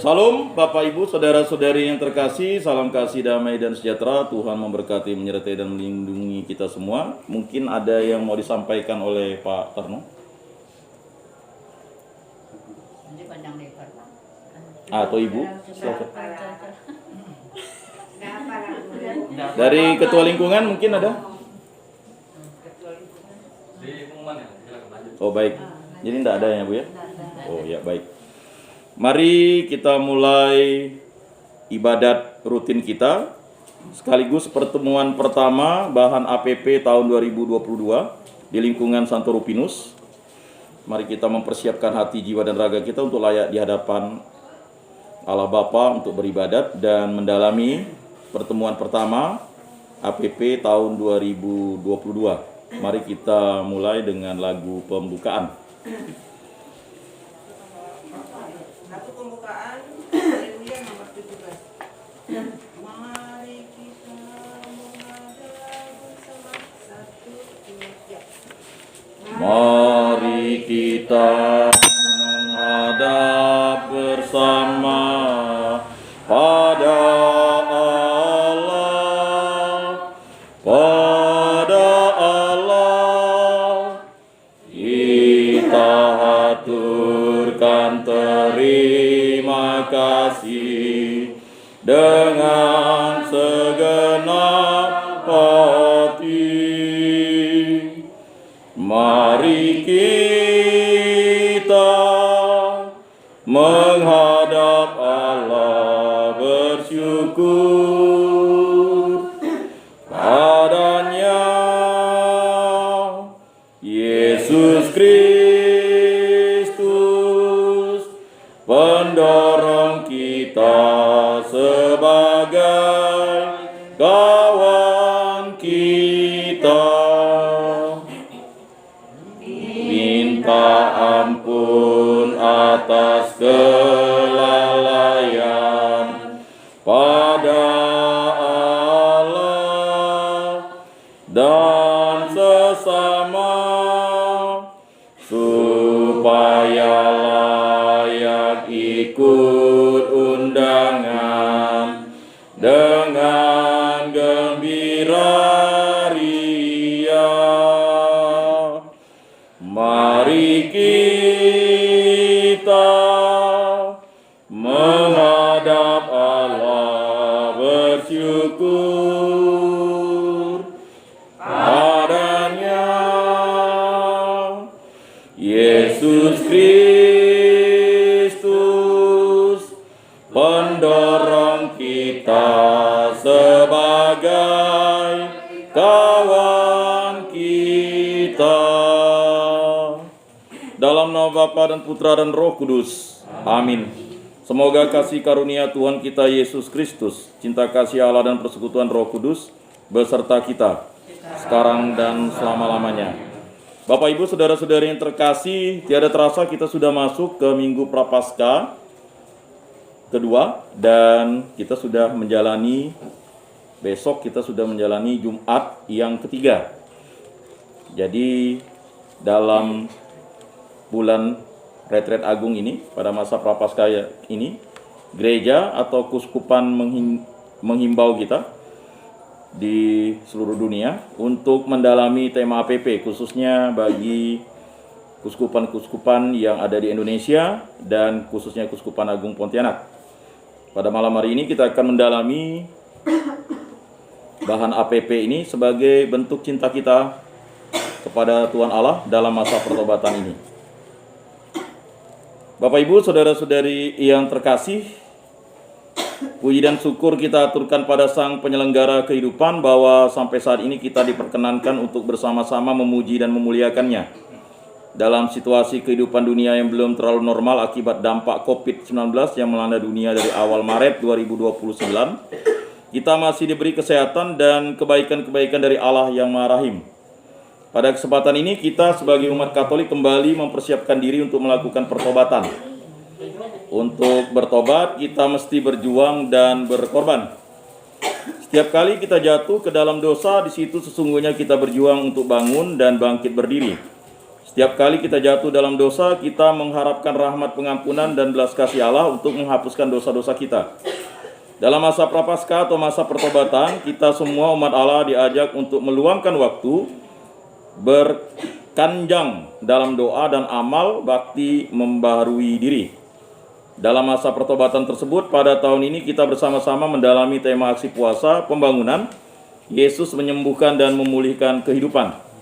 Salam Bapak Ibu, saudara-saudari yang terkasih, salam kasih, damai dan sejahtera. Tuhan memberkati, menyertai dan melindungi kita semua. Mungkin ada yang mau disampaikan oleh Pak Tarno atau Ibu. Dari Ketua Lingkungan mungkin ada? Oh baik, jadi tidak ada ya Bu ya? Oh ya baik. Mari kita mulai ibadat rutin kita, sekaligus pertemuan pertama bahan APP tahun 2022 di lingkungan Santo Rupinus. Mari kita mempersiapkan hati, jiwa, dan raga kita untuk layak di hadapan Allah Bapa untuk beribadat dan mendalami pertemuan pertama APP tahun 2022. Mari kita mulai dengan lagu pembukaan. Lagu pembukaan Haleluya nomor 17. Mari kita menghadap bersama, 1, 2, 3. Mari kita menghadap bersama pada Allah, pada Allah. Kita haturkan terima kasih dengan segenap hati. Mari kita menghadap Allah bersyukur padanya. Yesus Kristus, pendorong kita sebagai kawan kita. Minta ampun atas kelalaian pada Allah dan sesama, supaya layak ikut undangan dengan gembira ria. Mari kita menghadap Allah bersyukur padanya. Yesus Kristus, pendorong kita sebagai kawan kita. Dalam nama Bapa dan Putra dan Roh Kudus. Amin. Semoga kasih karunia Tuhan kita Yesus Kristus, cinta kasih Allah dan persekutuan Roh Kudus beserta kita sekarang dan selama-lamanya. Bapak Ibu, saudara-saudari yang terkasih, tiada terasa kita sudah masuk ke Minggu Prapaskah kedua dan kita sudah menjalani, besok kita sudah menjalani Jumat yang ketiga. Jadi dalam bulan Retret Agung ini, pada masa Prapaskah ini, gereja atau kuskupan menghimbau kita di seluruh dunia untuk mendalami tema APP, khususnya bagi kuskupan-kuskupan yang ada di Indonesia dan khususnya Kuskupan Agung Pontianak. Pada malam hari ini kita akan mendalami bahan APP ini sebagai bentuk cinta kita kepada Tuhan Allah dalam masa pertobatan ini. Bapak Ibu, saudara-saudari yang terkasih, puji dan syukur kita aturkan pada Sang Penyelenggara kehidupan bahwa sampai saat ini kita diperkenankan untuk bersama-sama memuji dan memuliakannya. Dalam situasi kehidupan dunia yang belum terlalu normal akibat dampak COVID-19 yang melanda dunia dari awal Maret 2029, kita masih diberi kesehatan dan kebaikan-kebaikan dari Allah yang Maha Rahim. Pada kesempatan ini kita sebagai umat Katolik kembali mempersiapkan diri untuk melakukan pertobatan. Untuk bertobat kita mesti berjuang dan berkorban. Setiap kali kita jatuh ke dalam dosa, di situ sesungguhnya kita berjuang untuk bangun dan bangkit berdiri. Setiap kali kita jatuh dalam dosa, kita mengharapkan rahmat pengampunan dan belas kasih Allah untuk menghapuskan dosa-dosa kita. Dalam masa prapaskah atau masa pertobatan, kita semua umat Allah diajak untuk meluangkan waktu berkanjang dalam doa dan amal bakti membaharui diri. Dalam masa pertobatan tersebut, pada tahun ini kita bersama-sama mendalami tema aksi puasa pembangunan, Yesus menyembuhkan dan memulihkan kehidupan.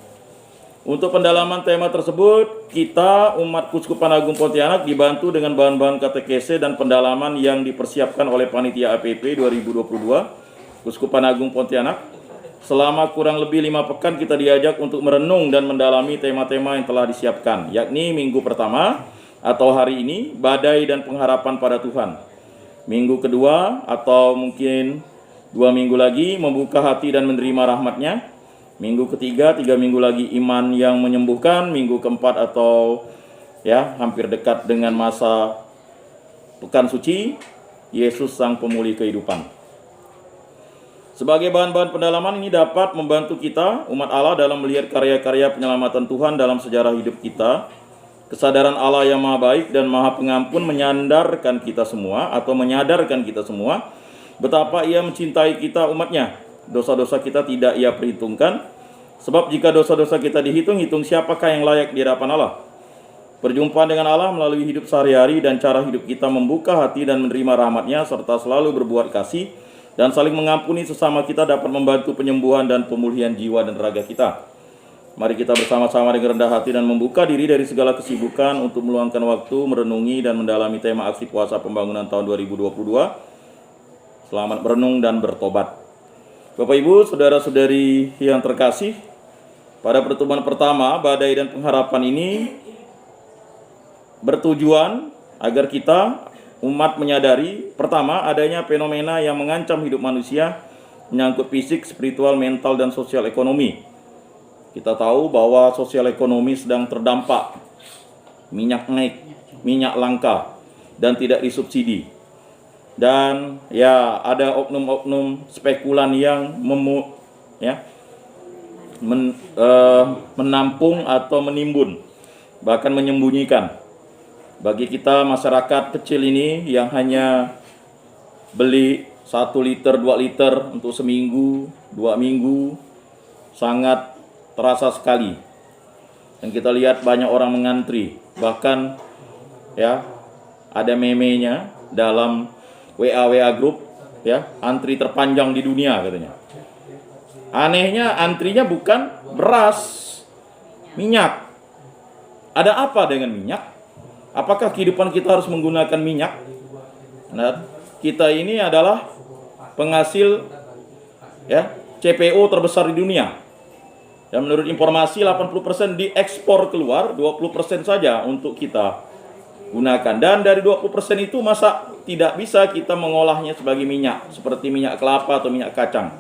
Untuk pendalaman tema tersebut, kita umat Kuskupan Agung Pontianak dibantu dengan bahan-bahan katekese dan pendalaman yang dipersiapkan oleh Panitia APP 2022 Kuskupan Agung Pontianak. Selama kurang lebih 5 pekan kita diajak untuk merenung dan mendalami tema-tema yang telah disiapkan, yakni minggu pertama atau hari ini, badai dan pengharapan pada Tuhan. Minggu kedua atau mungkin 2 minggu lagi, membuka hati dan menerima rahmat-Nya. Minggu ketiga, 3 minggu lagi, iman yang menyembuhkan. Minggu keempat atau hampir dekat dengan masa pekan suci, Yesus Sang Pemulih Kehidupan. Sebagai bahan-bahan pendalaman ini dapat membantu kita, umat Allah, dalam melihat karya-karya penyelamatan Tuhan dalam sejarah hidup kita. Kesadaran Allah yang Maha Baik dan Maha Pengampun menyadarkan kita semua betapa Ia mencintai kita umatnya. Dosa-dosa kita tidak Ia perhitungkan, sebab jika dosa-dosa kita dihitung-hitung, siapakah yang layak di hadapan Allah? Perjumpaan dengan Allah melalui hidup sehari-hari dan cara hidup kita membuka hati dan menerima rahmat-Nya serta selalu berbuat kasih dan saling mengampuni sesama kita dapat membantu penyembuhan dan pemulihan jiwa dan raga kita. Mari kita bersama-sama dengan rendah hati dan membuka diri dari segala kesibukan untuk meluangkan waktu merenungi dan mendalami tema aksi puasa pembangunan tahun 2022. Selamat merenung dan bertobat. Bapak Ibu, saudara-saudari yang terkasih, pada pertemuan pertama, badai dan pengharapan ini bertujuan agar kita, umat, menyadari pertama adanya fenomena yang mengancam hidup manusia, menyangkut fisik, spiritual, mental, dan sosial ekonomi. Kita tahu bahwa sosial ekonomi sedang terdampak, minyak naik, minyak langka, dan tidak disubsidi. Dan ada oknum-oknum spekulan yang menampung atau menimbun, bahkan menyembunyikan. Bagi kita masyarakat kecil ini yang hanya beli 1 liter, 2 liter untuk seminggu, 2 minggu, sangat terasa sekali. Dan kita lihat banyak orang mengantri, bahkan ada memenya dalam WA group, antri terpanjang di dunia katanya. Anehnya antrinya bukan beras, minyak. Ada apa dengan minyak? Apakah kehidupan kita harus menggunakan minyak? Nah, kita ini adalah penghasil CPO terbesar di dunia. Dan menurut informasi 80% diekspor keluar, 20% saja untuk kita gunakan. Dan dari 20% itu masa tidak bisa kita mengolahnya sebagai minyak, seperti minyak kelapa atau minyak kacang.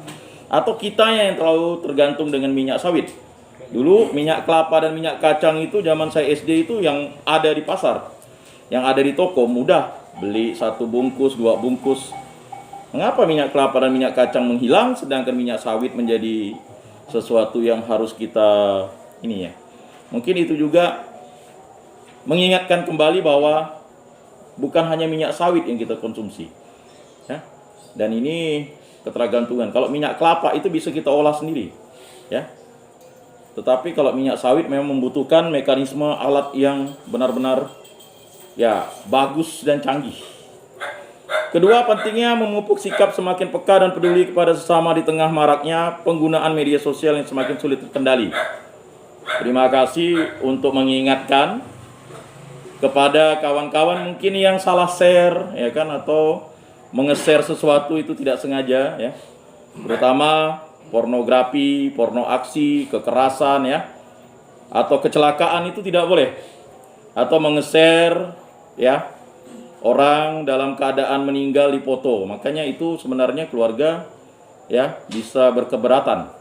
Atau kitanya yang terlalu tergantung dengan minyak sawit. Dulu minyak kelapa dan minyak kacang itu zaman saya SD itu yang ada di pasar, yang ada di toko, mudah beli 1 bungkus, 2 bungkus. Mengapa minyak kelapa dan minyak kacang menghilang sedangkan minyak sawit menjadi sesuatu yang harus kita mungkin itu juga mengingatkan kembali bahwa bukan hanya minyak sawit yang kita konsumsi, dan ini ketergantungan. Kalau minyak kelapa itu bisa kita olah sendiri, tetapi kalau minyak sawit memang membutuhkan mekanisme alat yang benar-benar bagus dan canggih. Kedua, pentingnya memupuk sikap semakin peka dan peduli kepada sesama di tengah maraknya penggunaan media sosial yang semakin sulit terkendali. Terima kasih untuk mengingatkan kepada kawan-kawan mungkin yang salah share atau menge-share sesuatu itu tidak sengaja terutama pornografi, porno aksi, kekerasan atau kecelakaan itu tidak boleh, atau menge-share orang dalam keadaan meninggal di foto. Makanya itu sebenarnya keluarga bisa berkeberatan,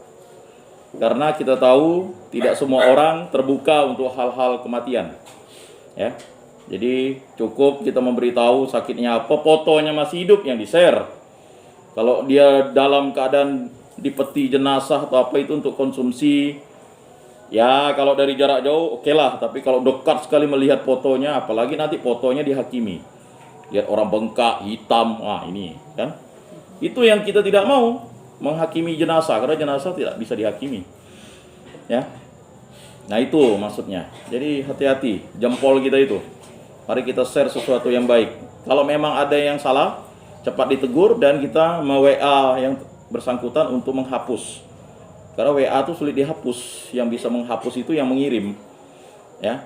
karena kita tahu tidak semua orang terbuka untuk hal-hal kematian. Jadi cukup kita memberitahu sakitnya apa, fotonya masih hidup yang di-share. Kalau dia dalam keadaan di peti jenazah atau apa itu untuk konsumsi Ya kalau dari jarak jauh oke lah, tapi kalau dekat sekali melihat fotonya, apalagi nanti fotonya dihakimi. Lihat orang bengkak, hitam, ini kan. Itu yang kita tidak mau, menghakimi jenazah, karena jenazah tidak bisa dihakimi. Ya. Nah itu maksudnya. Jadi hati-hati, jempol kita itu. Mari kita share sesuatu yang baik. Kalau memang ada yang salah, cepat ditegur dan kita me-WA yang bersangkutan untuk menghapus. Karena WA itu sulit dihapus, yang bisa menghapus itu yang mengirim. Ya.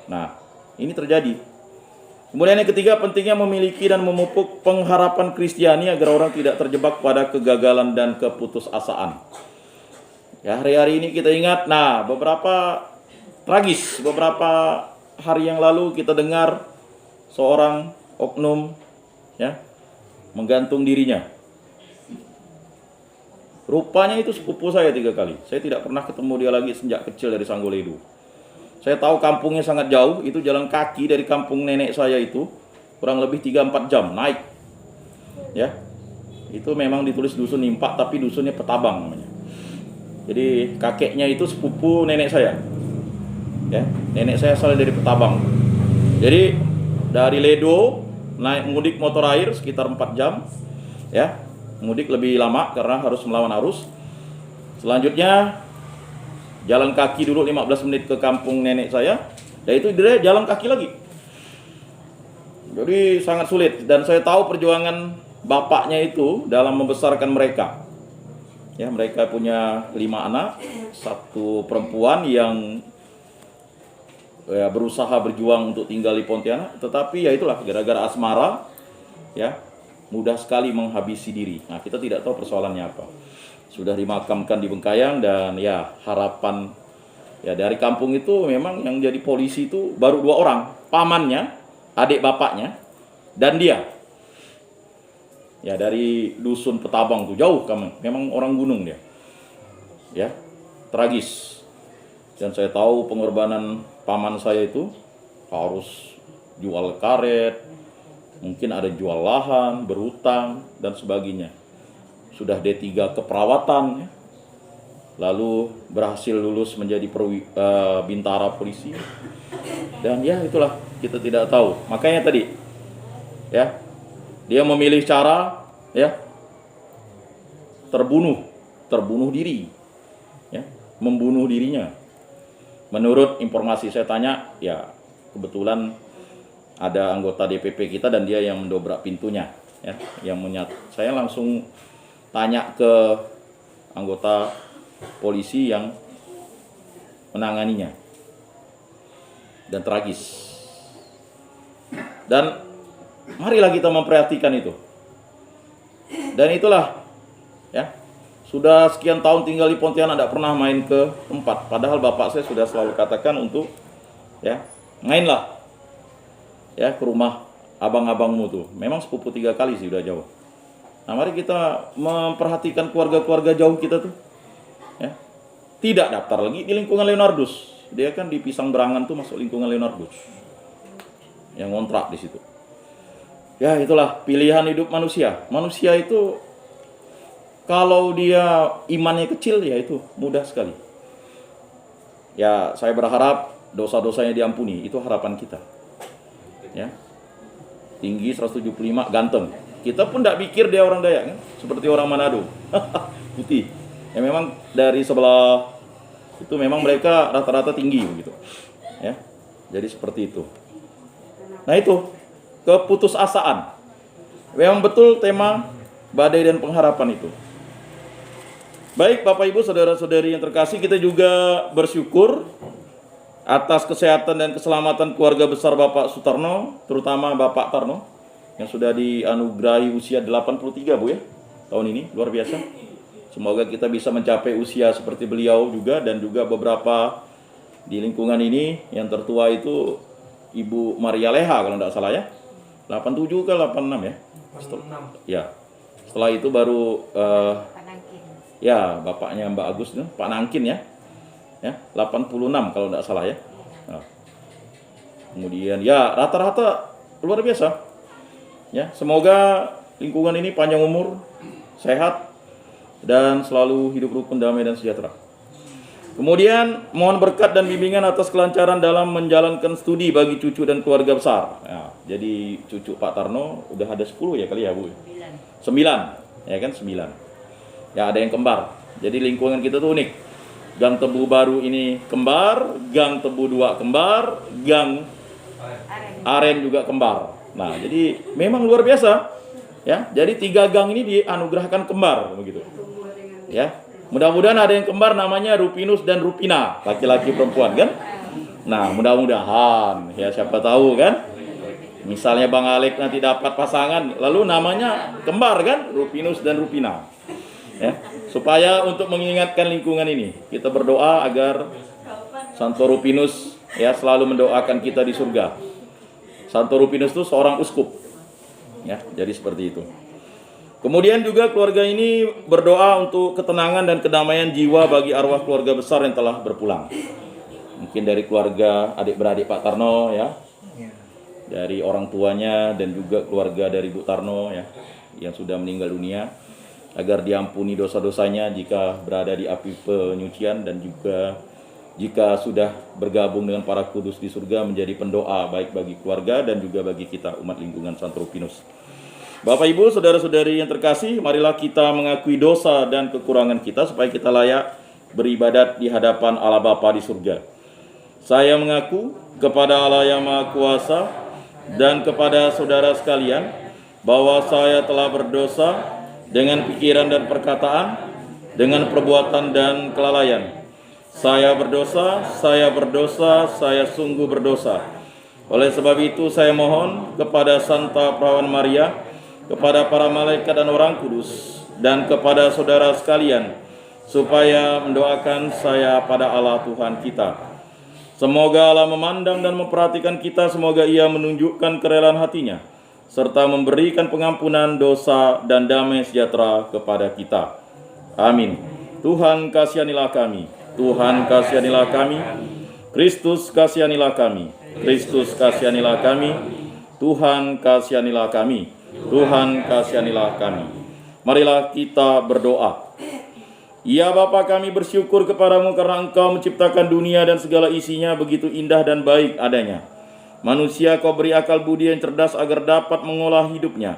Nah, ini terjadi. Kemudian yang ketiga, pentingnya memiliki dan memupuk pengharapan Kristiani agar orang tidak terjebak pada kegagalan dan keputusasaan. Ya, hari-hari ini kita ingat, beberapa tragis, beberapa hari yang lalu kita dengar seorang oknum ya menggantung dirinya. Rupanya itu sepupu saya 3 kali. Saya tidak pernah ketemu dia lagi sejak kecil dari Sanggoledo. Saya tahu kampungnya sangat jauh, itu jalan kaki dari kampung nenek saya itu kurang lebih 3-4 jam naik. Ya. Itu memang ditulis dusun Nimpak tapi dusunnya Petabang namanya. Jadi kakeknya itu sepupu nenek saya. Ya, nenek saya asal dari Petabang. Jadi dari Ledo naik mudik motor air sekitar 4 jam. Ya. Mudik lebih lama karena harus melawan arus. Selanjutnya jalan kaki dulu 15 menit ke kampung nenek saya. Dan itu dia jalan kaki lagi. Jadi sangat sulit. Dan saya tahu perjuangan bapaknya itu dalam membesarkan mereka. Ya, mereka punya 5 anak, 1 perempuan yang berusaha berjuang untuk tinggal di Pontianak. Tetapi ya itulah gara-gara asmara ya mudah sekali menghabisi diri. Nah, kita tidak tahu persoalannya apa. Sudah dimakamkan di Bengkayang dan ya harapan ya dari kampung itu memang yang jadi polisi itu baru 2 orang, pamannya, adik bapaknya, dan dia. Ya dari dusun Petabang tuh jauh memang orang gunung dia. Ya, tragis. Dan saya tahu pengorbanan paman saya itu harus jual karet, mungkin ada jual lahan, berhutang, dan sebagainya. Sudah D3 keperawatan, ya. Lalu berhasil lulus menjadi bintara polisi. Dan ya itulah, kita tidak tahu. Makanya tadi, ya, dia memilih cara, ya, terbunuh diri, ya, membunuh dirinya. Menurut informasi saya tanya, ya kebetulan ada anggota DPP kita dan dia yang mendobrak pintunya, ya, saya langsung tanya ke anggota polisi yang menanganinya, dan tragis. Dan marilah kita memperhatikan itu. Dan itulah, ya, sudah sekian tahun tinggal di Pontianak tidak pernah main ke tempat. Padahal bapak saya sudah selalu katakan untuk, ya, mainlah. Ya, ke rumah abang-abangmu tuh. Memang sepupu 3 kali sih, udah jauh. Nah, mari kita memperhatikan keluarga-keluarga jauh kita tuh. Ya. Tidak daftar lagi di lingkungan Leonardus. Dia kan di Pisang Berangan tuh masuk lingkungan Leonardus. Yang ngontrak di situ. Ya, itulah pilihan hidup manusia. Manusia itu kalau dia imannya kecil ya itu mudah sekali. Ya, saya berharap dosa-dosanya diampuni. Itu harapan kita. Ya, tinggi 175, ganteng. Kita pun tidak pikir dia orang Dayak kan? Seperti orang Manado. Putih. Ya memang dari sebelah itu memang mereka rata-rata tinggi begitu. Ya. Jadi seperti itu. Nah, itu keputusasaan. Memang betul tema badai dan pengharapan itu. Baik Bapak Ibu saudara-saudari yang terkasih, kita juga bersyukur atas kesehatan dan keselamatan keluarga besar Bapak Sutarno, terutama Bapak Tarno yang sudah dianugerahi usia 83 Bu ya tahun ini, luar biasa. Semoga kita bisa mencapai usia seperti beliau juga, dan juga beberapa di lingkungan ini. Yang tertua itu Ibu Maria Leha kalau tidak salah ya, 87 ke 86 ya. Ya. Setelah itu baru ya bapaknya Mbak Agus Pak Nangkin ya. Ya, 86 kalau tidak salah ya. Nah. Kemudian ya rata-rata luar biasa. Ya, semoga lingkungan ini panjang umur, sehat, dan selalu hidup rukun, damai, dan sejahtera. Kemudian mohon berkat dan bimbingan atas kelancaran dalam menjalankan studi bagi cucu dan keluarga besar. Nah, jadi cucu Pak Tarno udah ada 10 ya kali ya Bu? 9. Ya kan 9. Ya ada yang kembar. Jadi lingkungan kita tuh unik. Gang Tebu baru ini kembar, Gang Tebu 2 kembar, Gang Aren juga kembar. Nah, jadi memang luar biasa. Ya, jadi 3 gang ini dianugerahkan kembar begitu. Ya. Mudah-mudahan ada yang kembar namanya Rupinus dan Rupina, laki-laki perempuan kan? Nah, mudah-mudahan ya siapa tahu kan? Misalnya Bang Alek nanti dapat pasangan, lalu namanya kembar kan? Rupinus dan Rupina. Ya, supaya untuk mengingatkan lingkungan ini, kita berdoa agar Santo Rupinus ya selalu mendoakan kita di surga. Santo Rupinus itu seorang uskup. Ya, jadi seperti itu. Kemudian juga keluarga ini berdoa untuk ketenangan dan kedamaian jiwa bagi arwah keluarga besar yang telah berpulang. Mungkin dari keluarga adik-beradik Pak Tarno ya. Dari orang tuanya dan juga keluarga dari Bu Tarno ya yang sudah meninggal dunia, agar diampuni dosa-dosanya jika berada di api penyucian dan juga jika sudah bergabung dengan para kudus di surga menjadi pendoa baik bagi keluarga dan juga bagi kita umat lingkungan Santo Rupinus. Bapak Ibu, saudara-saudari yang terkasih, marilah kita mengakui dosa dan kekurangan kita supaya kita layak beribadat di hadapan Allah Bapa di surga. Saya mengaku kepada Allah yang Maha Kuasa dan kepada saudara sekalian bahwa saya telah berdosa dengan pikiran dan perkataan, dengan perbuatan dan kelalaian. Saya berdosa, saya sungguh berdosa. Oleh sebab itu saya mohon kepada Santa Perawan Maria, kepada para malaikat dan orang kudus, dan kepada saudara sekalian, supaya mendoakan saya pada Allah Tuhan kita. Semoga Allah memandang dan memperhatikan kita, semoga Ia menunjukkan kerelaan hatinya, serta memberikan pengampunan dosa dan damai sejahtera kepada kita. Amin. Tuhan kasihanilah kami, Tuhan kasihanilah kami, Kristus kasihanilah kami, Kristus kasihanilah kami, Tuhan kasihanilah kami, Tuhan kasihanilah kami. Marilah kita berdoa. Ya Bapa, kami bersyukur kepadamu karena Engkau menciptakan dunia dan segala isinya begitu indah dan baik adanya. Manusia Kau beri akal budi yang cerdas agar dapat mengolah hidupnya,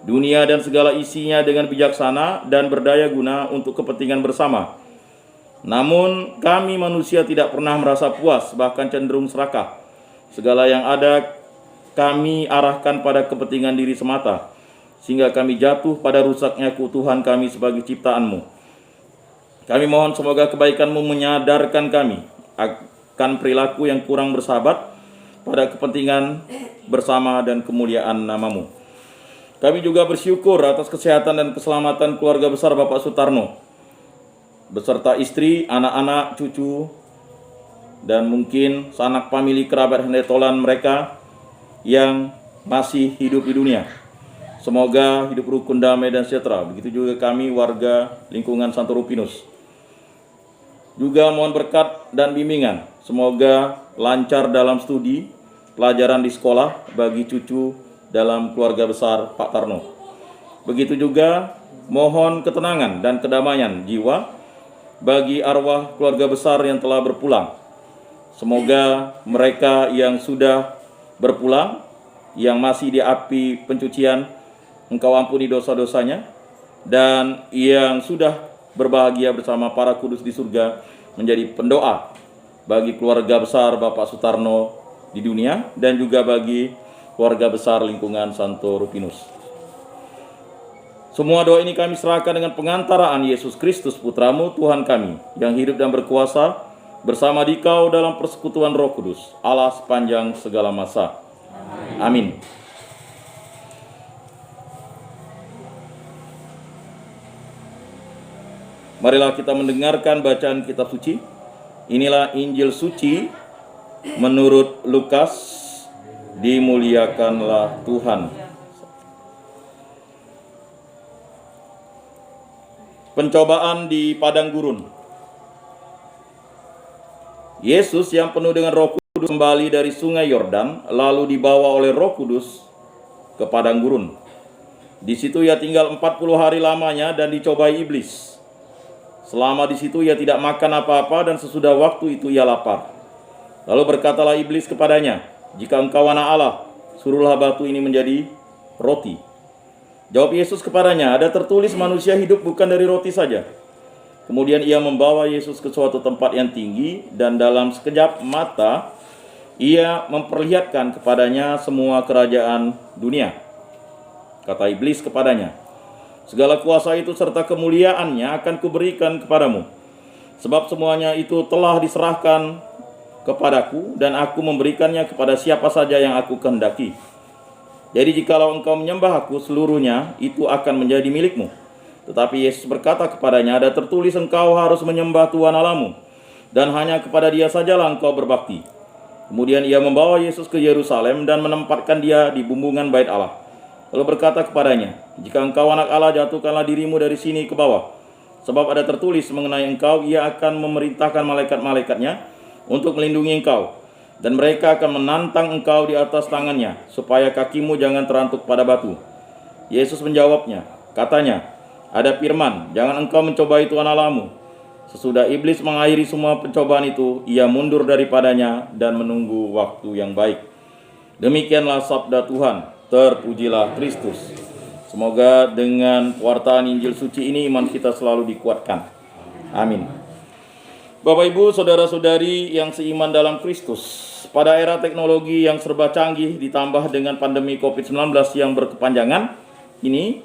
dunia dan segala isinya dengan bijaksana dan berdaya guna untuk kepentingan bersama. Namun kami manusia tidak pernah merasa puas, bahkan cenderung serakah. Segala yang ada kami arahkan pada kepentingan diri semata, sehingga kami jatuh pada rusaknya keutuhan kami sebagai ciptaan-Mu. Kami mohon semoga kebaikan-Mu menyadarkan kami akan perilaku yang kurang bersahabat pada kepentingan bersama dan kemuliaan nama-Mu. Kami juga bersyukur atas kesehatan dan keselamatan keluarga besar Bapak Sutarno, beserta istri, anak-anak, cucu, dan mungkin sanak famili kerabat hendetolan mereka yang masih hidup di dunia. Semoga hidup rukun, damai, dan sejahtera. Begitu juga kami warga lingkungan Santo Rupinus. Juga mohon berkat dan bimbingan. Semoga lancar dalam studi, pelajaran di sekolah bagi cucu dalam keluarga besar Pak Tarno. Begitu juga mohon ketenangan dan kedamaian jiwa bagi arwah keluarga besar yang telah berpulang. Semoga mereka yang sudah berpulang, yang masih di api pencucian, Engkau ampuni dosa-dosanya, dan yang sudah berbahagia bersama para kudus di surga menjadi pendoa bagi keluarga besar Bapak Sutarno di dunia dan juga bagi keluarga besar lingkungan Santo Rupinus. Semua doa ini kami serahkan dengan pengantaraan Yesus Kristus Putra-Mu, Tuhan kami, yang hidup dan berkuasa bersama Dikau dalam persekutuan Roh Kudus, Allah sepanjang segala masa. Amin. Marilah kita mendengarkan bacaan kitab suci. Inilah Injil suci menurut Lukas. Dimuliakanlah Tuhan. Pencobaan di padang gurun. Yesus yang penuh dengan Roh Kudus kembali dari sungai Yordan, lalu dibawa oleh Roh Kudus ke padang gurun. Di situ ia tinggal 40 hari lamanya dan dicobai iblis. Selama di situ ia tidak makan apa-apa dan sesudah waktu itu ia lapar. Lalu berkatalah iblis kepadanya, "Jika engkau anak Allah, suruhlah batu ini menjadi roti." Jawab Yesus kepadanya, "Ada tertulis manusia hidup bukan dari roti saja." Kemudian ia membawa Yesus ke suatu tempat yang tinggi dan dalam sekejap mata ia memperlihatkan kepadanya semua kerajaan dunia. Kata iblis kepadanya, "Segala kuasa itu serta kemuliaannya akan kuberikan kepadamu, sebab semuanya itu telah diserahkan kepadaku dan aku memberikannya kepada siapa saja yang aku kehendaki. Jadi jikalau engkau menyembah aku, seluruhnya itu akan menjadi milikmu." Tetapi Yesus berkata kepadanya, "Ada tertulis engkau harus menyembah Tuhan Allahmu, dan hanya kepada Dia sajalah engkau berbakti." Kemudian ia membawa Yesus ke Yerusalem dan menempatkan dia di bumbungan bait Allah. Lalu berkata kepadanya, "Jika engkau anak Allah, jatuhkanlah dirimu dari sini ke bawah. Sebab ada tertulis mengenai engkau, ia akan memerintahkan malaikat-malaikatnya untuk melindungi engkau. Dan mereka akan menantang engkau di atas tangannya, supaya kakimu jangan terantuk pada batu." Yesus menjawabnya, katanya, "Ada firman, jangan engkau mencobai Tuhan Allahmu." Sesudah iblis mengakhiri semua pencobaan itu, ia mundur daripadanya dan menunggu waktu yang baik. Demikianlah sabda Tuhan. Terpujilah Kristus. Semoga dengan pewartaan Injil suci ini iman kita selalu dikuatkan. Amin. Bapak Ibu, saudara-saudari yang seiman dalam Kristus, pada era teknologi yang serba canggih ditambah dengan pandemi COVID-19 yang berkepanjangan, ini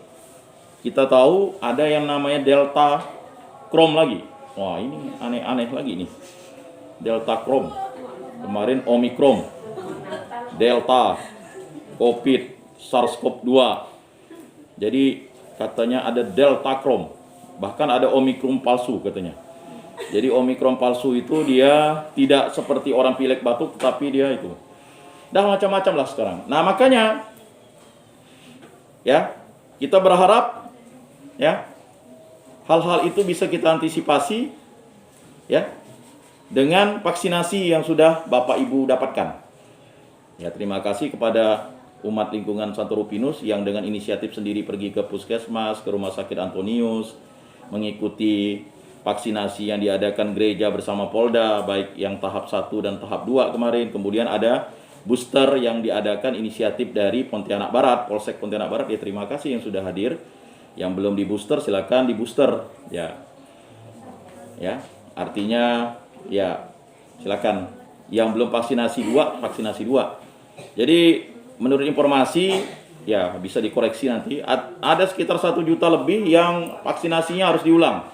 kita tahu ada yang namanya Delta Chrome lagi. Wah, ini aneh-aneh lagi nih. Delta Chrome. Kemarin Omicron. Delta, COVID, SARS-CoV-2. Jadi katanya ada Delta Chrome. Bahkan ada Omicron palsu katanya. Jadi Omicron palsu itu dia tidak seperti orang pilek batuk, tapi dia itu. Dah macam-macam lah sekarang. Nah, makanya ya, kita berharap ya hal-hal itu bisa kita antisipasi ya dengan vaksinasi yang sudah Bapak Ibu dapatkan. Ya, terima kasih kepada umat lingkungan Santo Rupinus yang dengan inisiatif sendiri pergi ke puskesmas, ke Rumah Sakit Antonius, mengikuti vaksinasi yang diadakan gereja bersama Polda, baik yang tahap 1 dan tahap 2 kemarin. Kemudian ada booster yang diadakan inisiatif dari Pontianak Barat, Polsek Pontianak Barat. Ya, terima kasih yang sudah hadir. Yang belum di booster silakan di booster ya. Ya, artinya ya silakan. Yang belum vaksinasi 2, vaksinasi 2. Jadi menurut informasi ya bisa dikoreksi nanti, ada sekitar 1 juta lebih yang vaksinasinya harus diulang.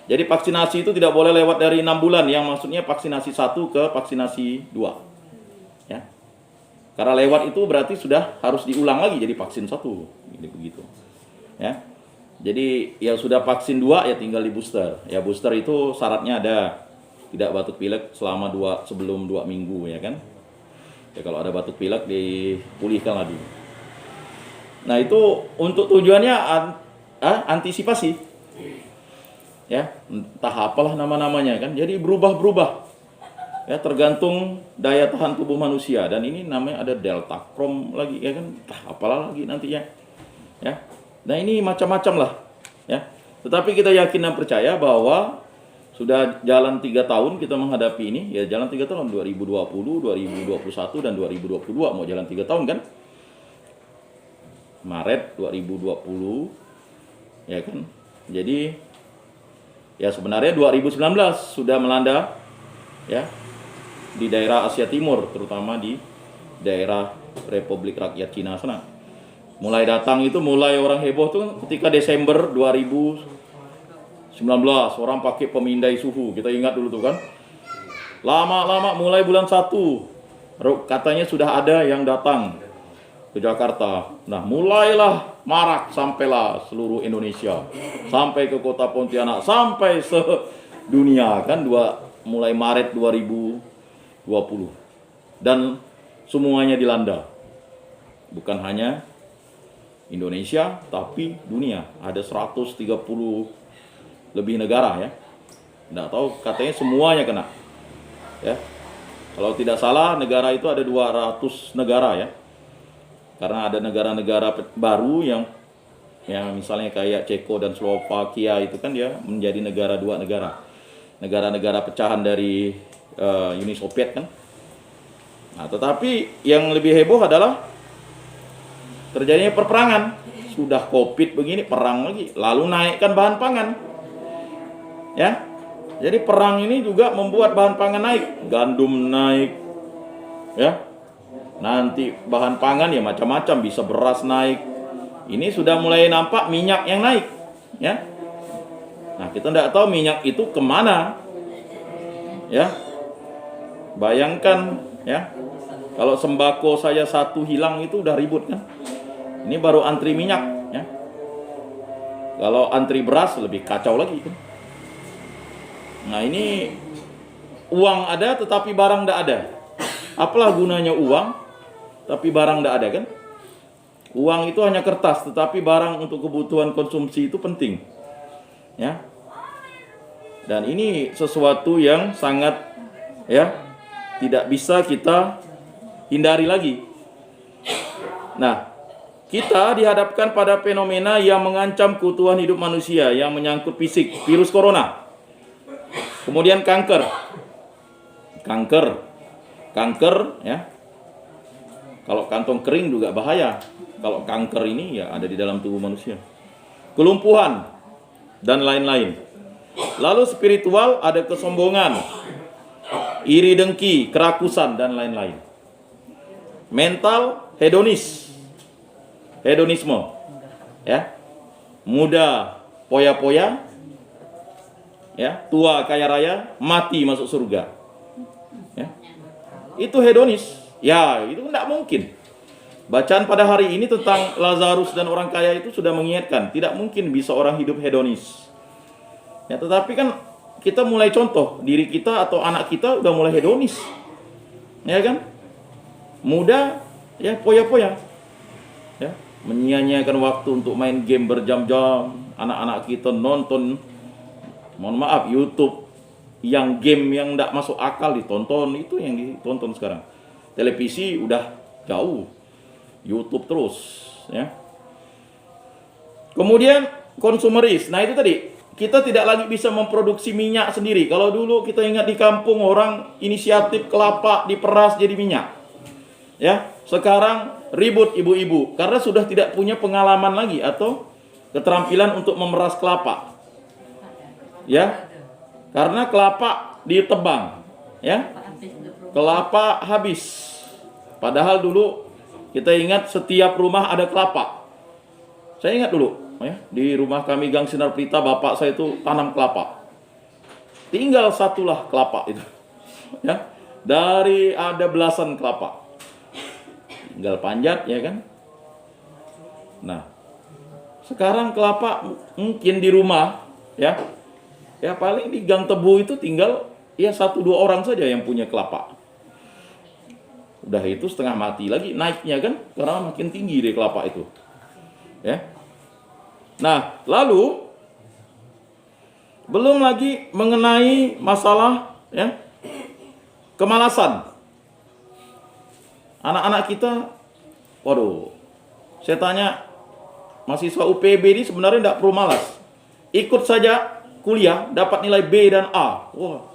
Jadi vaksinasi itu tidak boleh lewat dari 6 bulan, yang maksudnya vaksinasi 1 ke vaksinasi 2. Ya. Karena lewat itu berarti sudah harus diulang lagi jadi vaksin 1. Jadi begitu. Ya. Jadi yang sudah vaksin 2 ya tinggal di booster. Ya, booster itu syaratnya ada tidak batuk pilek selama sebelum 2 minggu ya kan. Ya, kalau ada batuk pilek dipulihkan lagi. Nah, itu untuk tujuannya antisipasi. Ya, entah apalah nama-namanya kan. Jadi berubah-berubah. Ya, tergantung daya tahan tubuh manusia, dan ini namanya ada Delta Chrome lagi ya kan. Entah apalah lagi nantinya. Ya. Nah, ini macam-macam lah ya. Tetapi kita yakin dan percaya bahwa sudah jalan 3 tahun kita menghadapi ini. Ya, jalan 3 tahun, 2020, 2021 dan 2022 mau jalan 3 tahun kan. Maret 2020 ya kan. Jadi ya sebenarnya 2019 sudah melanda ya di daerah Asia Timur, terutama di daerah Republik Rakyat Cina sana. Mulai datang itu, mulai orang heboh tuh ketika Desember 2019, orang pakai pemindai suhu. Kita ingat dulu tuh kan. Lama-lama mulai bulan 1 katanya sudah ada yang datang ke Jakarta. Nah, mulailah marak sampailah seluruh Indonesia, sampai ke kota Pontianak, sampai sedunia kan, mulai Maret 2020. Dan semuanya dilanda. Bukan hanya Indonesia, tapi dunia. Ada 130 lebih negara ya. Nggak tahu, katanya semuanya kena. Ya. Kalau tidak salah negara itu ada 200 negara ya. Karena ada negara-negara baru yang ya misalnya kayak Ceko dan Slovakia itu kan dia menjadi dua negara pecahan dari Uni Soviet kan. Nah, tetapi yang lebih heboh adalah terjadinya perperangan. Sudah Covid begini, perang lagi, lalu naikkan bahan pangan. Ya. Jadi perang ini juga membuat bahan pangan naik, gandum naik. Ya. Nanti bahan pangan ya macam-macam, bisa beras naik. Ini sudah mulai nampak minyak yang naik, ya. Nah, kita tidak tahu minyak itu kemana, ya. Bayangkan, ya, kalau sembako saya satu hilang itu udah ribut kan. Ini baru antri minyak, ya. Kalau antri beras lebih kacau lagi kan. Nah, ini uang ada tetapi barang tidak ada. Apalah gunanya uang tapi barang tidak ada kan? Uang itu hanya kertas, tetapi barang untuk kebutuhan konsumsi itu penting. Ya. Dan ini sesuatu yang sangat, ya, tidak bisa kita hindari lagi. Nah, kita dihadapkan pada fenomena yang mengancam keutuhan hidup manusia yang menyangkut fisik, virus corona. Kemudian kanker, ya. Kalau kantong kering juga bahaya. Kalau kanker ini ya ada di dalam tubuh manusia. Kelumpuhan dan lain-lain. Lalu spiritual ada kesombongan, iri dengki, kerakusan dan lain-lain. Mental hedonisme, ya. Muda poya-poya, ya, tua kaya raya, mati masuk surga. Ya. Itu hedonis. Ya, itu tidak mungkin. Bacaan pada hari ini tentang Lazarus dan orang kaya itu sudah mengingatkan, tidak mungkin bisa orang hidup hedonis. Ya, tetapi kan kita mulai contoh diri kita atau anak kita udah mulai hedonis. Ya kan? Muda, ya, poya-poya. Ya, menyia-nyiakan waktu untuk main game berjam-jam. Anak-anak kita nonton, mohon maaf, YouTube yang game yang tidak masuk akal ditonton, itu yang ditonton sekarang. Televisi udah jauh, YouTube terus, ya. Kemudian konsumeris. Nah, itu tadi, kita tidak lagi bisa memproduksi minyak sendiri. Kalau dulu kita ingat di kampung orang inisiatif kelapa diperas jadi minyak, ya. Sekarang ribut ibu-ibu karena sudah tidak punya pengalaman lagi atau keterampilan untuk memeras kelapa, ya. Karena kelapa ditebang, ya. Kelapa habis. Padahal dulu kita ingat setiap rumah ada kelapa. Saya ingat dulu, ya, di rumah kami Gang Sinar Pelita, bapak saya itu tanam kelapa. Tinggal satulah kelapa itu, ya. Dari ada belasan kelapa. Tinggal panjat, ya kan. Nah, sekarang kelapa mungkin di rumah, ya. Ya paling di Gang Tebu itu tinggal ya 1-2 orang saja yang punya kelapa. Udah itu setengah mati lagi naiknya kan, karena makin tinggi deh kelapa itu. Ya. Nah, lalu belum lagi mengenai masalah, ya, kemalasan. Anak-anak kita, waduh, saya tanya, mahasiswa UPB ini sebenarnya tidak perlu malas. Ikut saja kuliah, dapat nilai B dan A. Wah.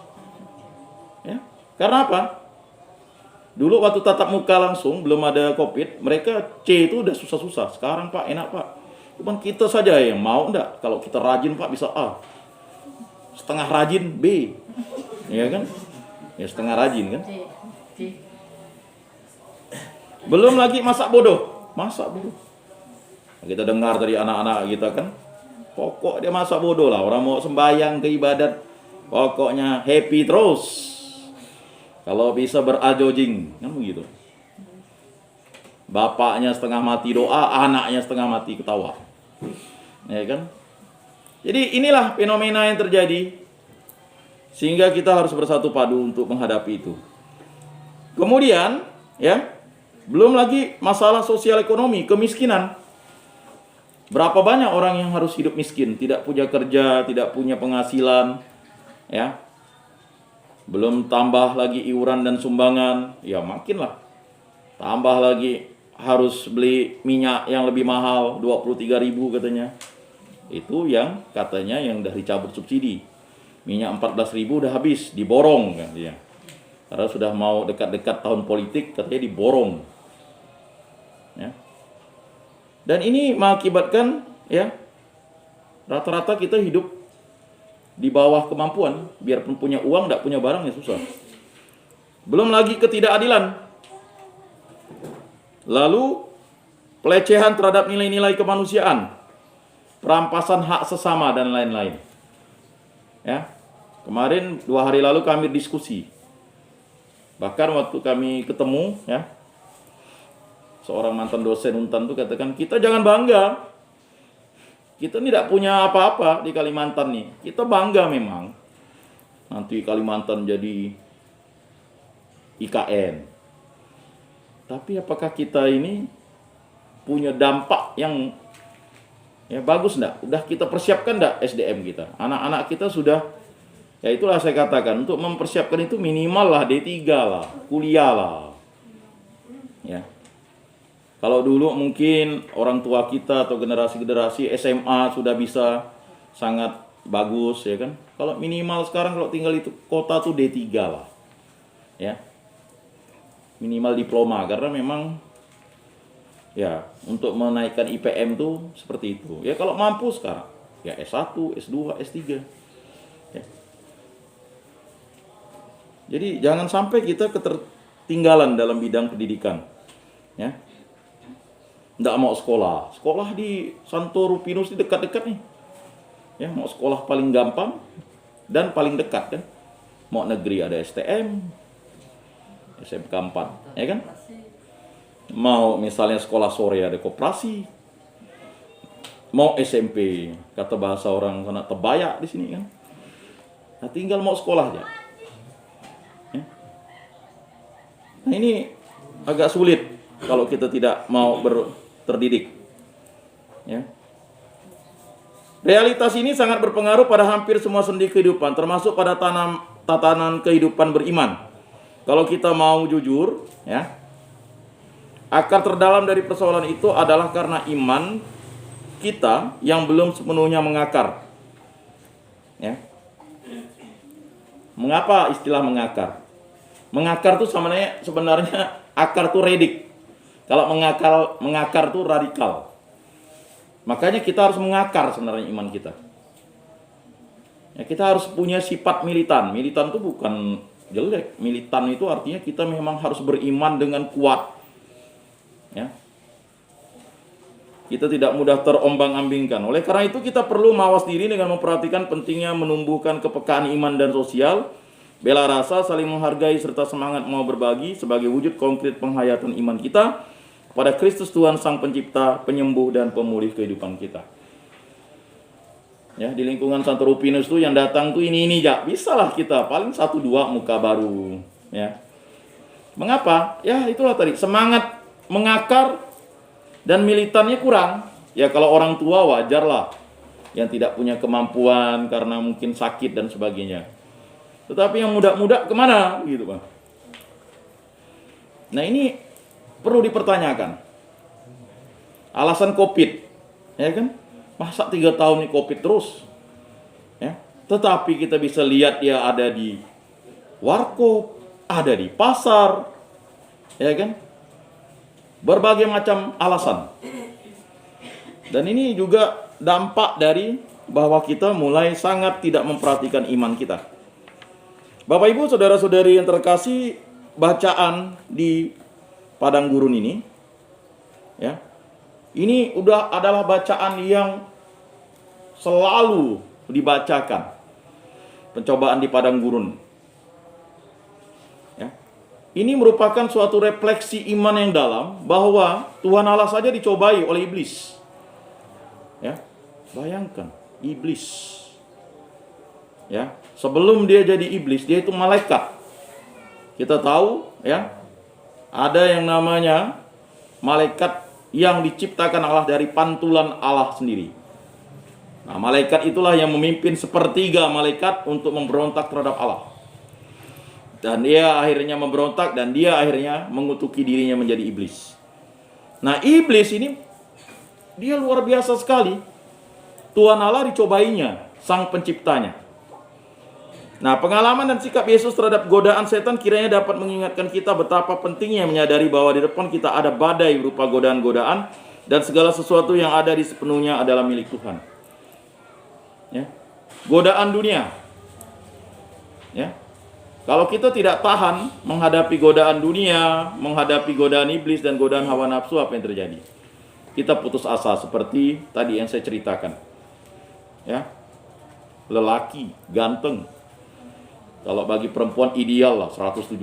Ya. Karena apa? Dulu waktu tatap muka langsung, belum ada COVID, mereka C itu udah susah-susah. Sekarang Pak, enak Pak. Cuman kita saja yang mau enggak. Kalau kita rajin Pak bisa A. Setengah rajin B. Ya kan? Ya setengah rajin kan? Belum lagi masak bodoh. Masak bodoh. Kita dengar dari anak-anak kita kan, pokok dia masak bodoh lah. Orang mau sembahyang ke ibadat, pokoknya happy terus. Kalau bisa berajojing, kan begitu. Bapaknya setengah mati doa, anaknya setengah mati ketawa. Ya kan? Jadi inilah fenomena yang terjadi. Sehingga kita harus bersatu padu untuk menghadapi itu. Kemudian, ya, belum lagi masalah sosial ekonomi, kemiskinan. Berapa banyak orang yang harus hidup miskin, tidak punya kerja, tidak punya penghasilan, ya. Belum tambah lagi iuran dan sumbangan, ya makinlah. Tambah lagi harus beli minyak yang lebih mahal 23.000 katanya. Itu yang katanya yang udah dicabut subsidi. Minyak 14.000 udah habis, diborong kan dia. Karena sudah mau dekat-dekat tahun politik, katanya diborong. Ya. Dan ini mengakibatkan ya rata-rata kita hidup di bawah kemampuan. Biarpun punya uang, tidak punya barang ya susah. Belum lagi ketidakadilan. Lalu pelecehan terhadap nilai-nilai kemanusiaan, perampasan hak sesama dan lain-lain. Ya, kemarin 2 hari lalu kami diskusi. Bahkan waktu kami ketemu, ya, seorang mantan dosen Untan itu katakan, kita jangan bangga. Kita tidak punya apa-apa di Kalimantan nih. Kita bangga memang. Nanti Kalimantan jadi IKN. Tapi apakah kita ini punya dampak yang ya bagus enggak? Udah kita persiapkan enggak SDM kita? Anak-anak kita sudah, ya itulah saya katakan, untuk mempersiapkan itu minimal lah D3 lah, kuliah lah. Ya. Kalau dulu mungkin orang tua kita atau generasi-generasi SMA sudah bisa sangat bagus ya kan. Kalau minimal sekarang kalau tinggal itu kota tuh D3 lah. Ya. Minimal diploma, karena memang ya untuk menaikkan IPM tuh seperti itu. Ya kalau mampu sekarang ya S1, S2, S3. Ya. Jadi jangan sampai kita ketertinggalan dalam bidang pendidikan. Ya. Nggak mau sekolah. Sekolah di Santo Rupinus di dekat-dekat nih. Ya, mau sekolah paling gampang dan paling dekat kan. Mau negeri ada STM, SMK 4, ya kan? Mau misalnya sekolah sore ada koperasi. Mau SMP, kata bahasa orang sana tebayak di sini kan. Nah, tinggal mau sekolah aja. Ya. Nah, ini agak sulit kalau kita tidak mau terdidik. Ya. Realitas ini sangat berpengaruh pada hampir semua sendi kehidupan, termasuk pada tatanan kehidupan beriman. Kalau kita mau jujur, ya, akar terdalam dari persoalan itu adalah karena iman kita yang belum sepenuhnya mengakar. Ya. Mengapa istilah mengakar? Mengakar itu sebenarnya akar itu redik. Kalau mengakar itu radikal. Makanya kita harus mengakar sebenarnya iman kita. Ya, kita harus punya sifat militan. Militan itu bukan jelek. Militan itu artinya kita memang harus beriman dengan kuat. Ya. Kita tidak mudah terombang-ambingkan. Oleh karena itu kita perlu mawas diri dengan memperhatikan pentingnya menumbuhkan kepekaan iman dan sosial, bela rasa, saling menghargai serta semangat mau berbagi sebagai wujud konkret penghayatan iman kita pada Kristus Tuhan Sang Pencipta, Penyembuh dan Pemulih kehidupan kita. Ya, di lingkungan Santo Rupinus tuh yang datang tuh ini ya, bisalah kita paling 1-2 muka baru, ya. Mengapa? Ya itulah tadi, semangat mengakar dan militannya kurang. Ya kalau orang tua wajarlah yang tidak punya kemampuan karena mungkin sakit dan sebagainya. Tetapi yang muda-muda kemana gitu, Bang? Nah, ini perlu dipertanyakan. Alasan Covid, ya kan? Masa 3 tahun ini Covid terus? Ya. Tetapi kita bisa lihat dia ada di warkop, ada di pasar, ya kan? Berbagai macam alasan. Dan ini juga dampak dari bahwa kita mulai sangat tidak memperhatikan iman kita. Bapak Ibu, saudara-saudari yang terkasih, bacaan di Padang Gurun ini, ya, ini udah adalah bacaan yang selalu dibacakan. Pencobaan di Padang Gurun. Ya. Ini merupakan suatu refleksi iman yang dalam bahwa Tuhan Allah saja dicobai oleh iblis. Ya. Bayangkan, iblis. Ya, sebelum dia jadi iblis, dia itu malaikat. Kita tahu, ya, ada yang namanya malaikat yang diciptakan Allah dari pantulan Allah sendiri. Nah, malaikat itulah yang memimpin sepertiga malaikat untuk memberontak terhadap Allah. Dan dia akhirnya memberontak dan dia akhirnya mengutuki dirinya menjadi iblis. Nah, iblis ini dia luar biasa sekali. Tuhan Allah dicobainya, sang penciptanya. Nah, pengalaman dan sikap Yesus terhadap godaan setan kiranya dapat mengingatkan kita betapa pentingnya menyadari bahwa di depan kita ada badai berupa godaan-godaan dan segala sesuatu yang ada di sepenuhnya adalah milik Tuhan. Ya. Godaan dunia. Ya. Kalau kita tidak tahan menghadapi godaan dunia, menghadapi godaan iblis dan godaan hawa nafsu, apa yang terjadi? Kita putus asa seperti tadi yang saya ceritakan. Ya. Lelaki ganteng. Kalau bagi perempuan ideal lah 175,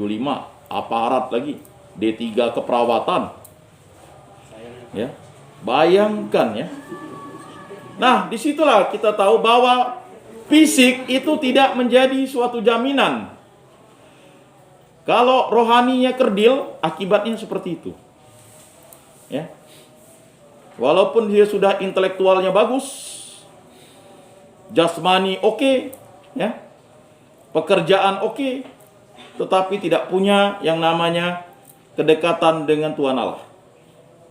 aparat lagi, D3 keperawatan. Ya. Bayangkan ya. Nah, disitulah kita tahu bahwa fisik itu tidak menjadi suatu jaminan. Kalau rohaninya kerdil, akibatnya seperti itu. Ya. Walaupun dia sudah intelektualnya bagus, jasmani oke, ya. Pekerjaan oke, tetapi tidak punya yang namanya kedekatan dengan Tuhan Allah.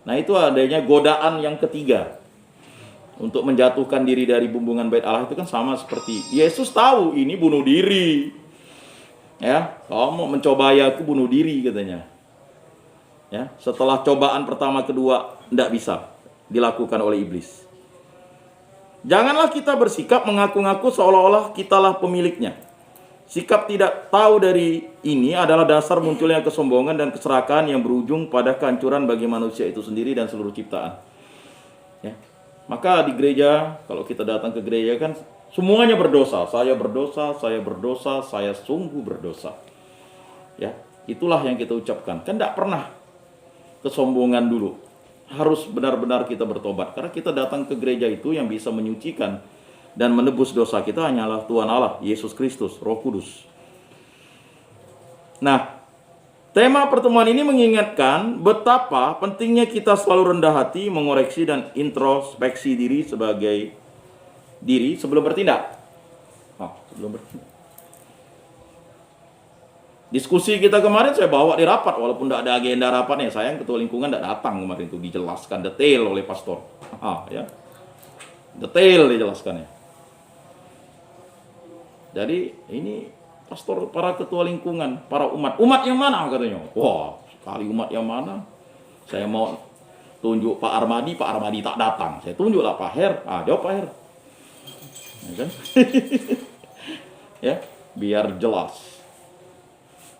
Nah, itu adanya godaan yang ketiga. Untuk menjatuhkan diri dari bumbungan bait Allah itu kan sama seperti Yesus tahu ini bunuh diri. Ya, kamu mencobai aku bunuh diri katanya. Ya, setelah cobaan pertama kedua tidak bisa dilakukan oleh iblis. Janganlah kita bersikap mengaku-ngaku seolah-olah kitalah pemiliknya. Sikap tidak tahu dari ini adalah dasar munculnya kesombongan dan keserakahan yang berujung pada kehancuran bagi manusia itu sendiri dan seluruh ciptaan. Ya. Maka di gereja, kalau kita datang ke gereja kan semuanya berdosa. Saya berdosa, saya berdosa, saya sungguh berdosa. Ya, itulah yang kita ucapkan. Kan tidak pernah kesombongan dulu. Harus benar-benar kita bertobat. Karena kita datang ke gereja itu yang bisa menyucikan dan menebus dosa kita hanyalah Tuhan Allah, Yesus Kristus, Roh Kudus. Nah, tema pertemuan ini mengingatkan betapa pentingnya kita selalu rendah hati, mengoreksi dan introspeksi diri sebagai diri sebelum bertindak. Sebelum bertindak. Diskusi kita kemarin saya bawa di rapat, walaupun tidak ada agenda rapatnya. Sayang ketua lingkungan tidak datang kemarin itu, dijelaskan detail oleh pastor. Ya. Detail dijelaskannya. Jadi ini pastor, para ketua lingkungan, para umat yang mana katanya? Wah, sekali umat yang mana? Saya mau tunjuk Pak Armadi tak datang. Saya tunjuklah Pak Her. Jawab Pak Her. Ya kan? Ya, biar jelas.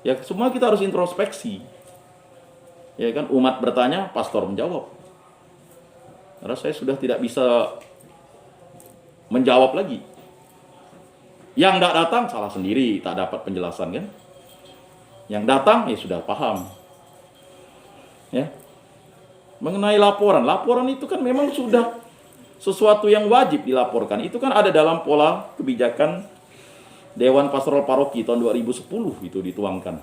Ya, semua kita harus introspeksi. Ya kan, umat bertanya, pastor menjawab. Karena saya sudah tidak bisa menjawab lagi. Yang tidak datang salah sendiri, tak dapat penjelasan kan. Yang datang ya sudah paham. Ya. Mengenai laporan itu kan memang sudah sesuatu yang wajib dilaporkan. Itu kan ada dalam pola kebijakan Dewan Pastoral Paroki tahun 2010 itu dituangkan.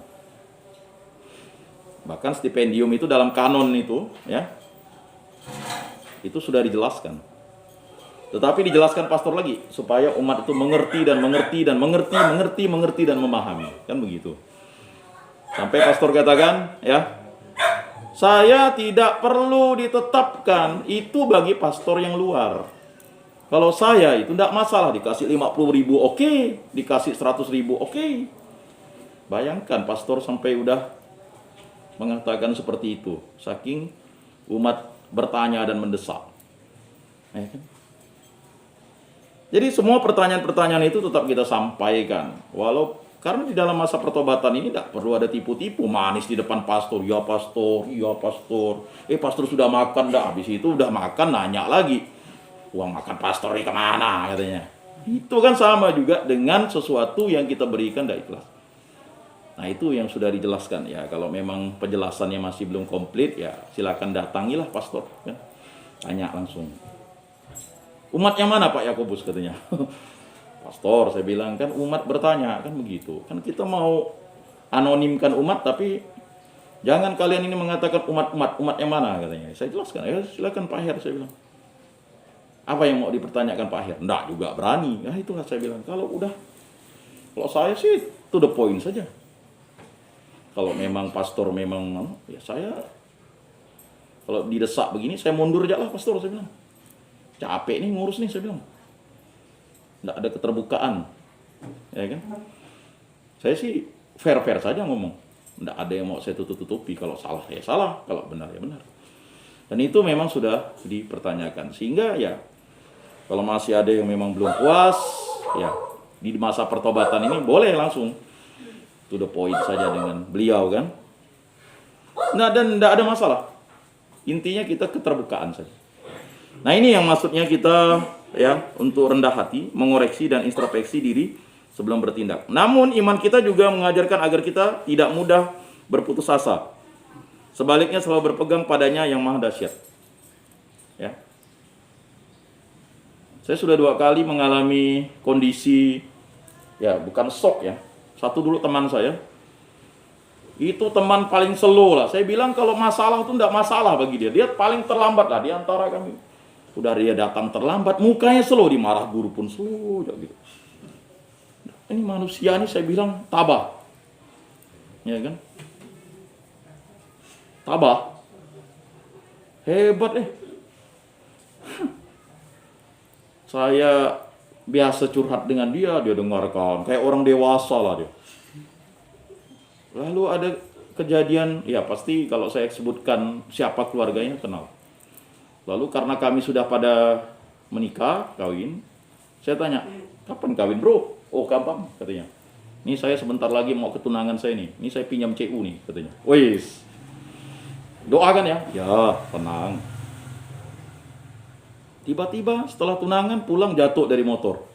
Bahkan stipendium itu dalam kanon itu, ya. Itu sudah dijelaskan. Tetapi dijelaskan pastor lagi supaya umat itu mengerti dan memahami, kan begitu. Sampai pastor katakan, ya, saya tidak perlu ditetapkan itu bagi pastor yang luar. Kalau saya itu tidak masalah dikasih 50.000 oke, dikasih 100.000 oke. Bayangkan pastor sampai udah mengatakan seperti itu, saking umat bertanya dan mendesak. Ya kan? Jadi semua pertanyaan-pertanyaan itu tetap kita sampaikan. Karena di dalam masa pertobatan ini tidak perlu ada tipu-tipu, manis di depan pastor, ya pastor, iya pastor. Pastor sudah makan dah, habis itu udah makan nanya lagi, uang makan pastor ini kemana katanya. Itu kan sama juga dengan sesuatu yang kita berikan tidak ikhlas. Nah itu yang sudah dijelaskan ya. Kalau memang penjelasannya masih belum komplit ya silakan datangilah pastor. Ya. Tanya langsung. Umat yang mana Pak Yakobus katanya? Pastor, saya bilang kan umat bertanya kan begitu. Kan kita mau anonimkan umat tapi jangan kalian ini mengatakan umat yang mana katanya. Saya jelaskan, ya silakan Pak Her saya bilang. Apa yang mau dipertanyakan Pak Her? Enggak juga berani. Nah itulah saya bilang. Kalau saya sih to the point saja. Kalau memang pastor memang ya saya Kalau didesak begini, saya mundur aja lah pastor, saya bilang. Capek nih ngurus nih, saya bilang. Nggak ada keterbukaan. Ya kan? Saya sih fair-fair saja ngomong. Nggak ada yang mau saya tutup-tutupi. Kalau salah ya salah, kalau benar ya benar. Dan itu memang sudah dipertanyakan. Sehingga ya, kalau masih ada yang memang belum puas, ya di masa pertobatan ini boleh langsung to the point saja dengan beliau kan. Nah, dan nggak ada masalah. Intinya kita keterbukaan saja. Nah, ini yang maksudnya kita ya untuk rendah hati, mengoreksi dan introspeksi diri sebelum bertindak. Namun iman kita juga mengajarkan agar kita tidak mudah berputus asa. Sebaliknya selalu berpegang padanya yang maha dahsyat. Ya. Saya sudah 2 kali mengalami kondisi ya bukan shock ya. Satu dulu teman saya. Itu teman paling slow lah. Saya bilang kalau masalah itu enggak masalah bagi dia. Dia paling terlambat lah di antara kami. Udah dia datang terlambat, mukanya slow, dimarah guru pun slow gitu. Ini manusia ini saya bilang tabah. Ya kan? Tabah. Hebat Saya biasa curhat dengan dia dengarkan. Kayak orang dewasa lah dia. Lalu ada kejadian, ya pasti kalau saya sebutkan siapa keluarganya kenal. Lalu karena kami sudah pada menikah, kawin, saya tanya, kapan kawin bro? Oh gampang katanya. Ini saya sebentar lagi mau ketunangan saya nih. Ini saya pinjam CU nih katanya. Wis, doakan ya. Ya tenang. Tiba-tiba setelah tunangan pulang jatuh dari motor.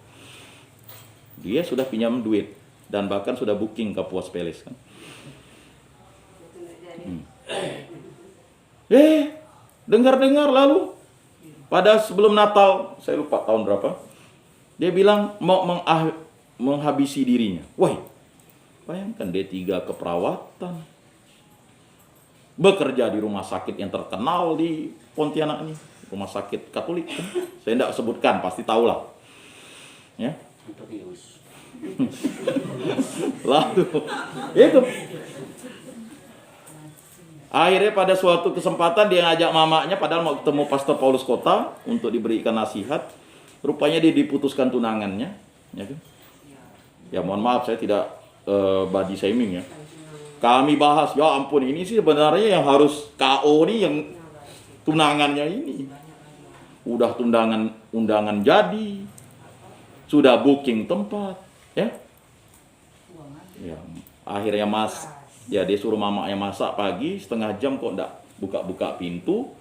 Dia sudah pinjam duit dan bahkan sudah booking ke Puas Palace kan. Dengar-dengar lalu pada sebelum Natal, saya lupa tahun berapa, dia bilang mau menghabisi dirinya. Wah, bayangkan D3 keperawatan, bekerja di rumah sakit yang terkenal di Pontianak ini, rumah sakit Katolik kan? Saya tidak sebutkan, pasti tahu lah. Ya. Lalu itu akhirnya pada suatu kesempatan dia ngajak mamanya, padahal mau ketemu Pastor Paulus Kota untuk diberikan nasihat. Rupanya dia diputuskan tunangannya, ya kan? Ya mohon maaf saya tidak body shaming ya. Kami bahas, ya ampun ini sih sebenarnya yang harus KO nih yang tunangannya ini. Udah undangan jadi, sudah booking tempat, ya. Ya akhirnya ya dia suruh mamanya masak pagi, setengah jam kok enggak buka-buka pintu.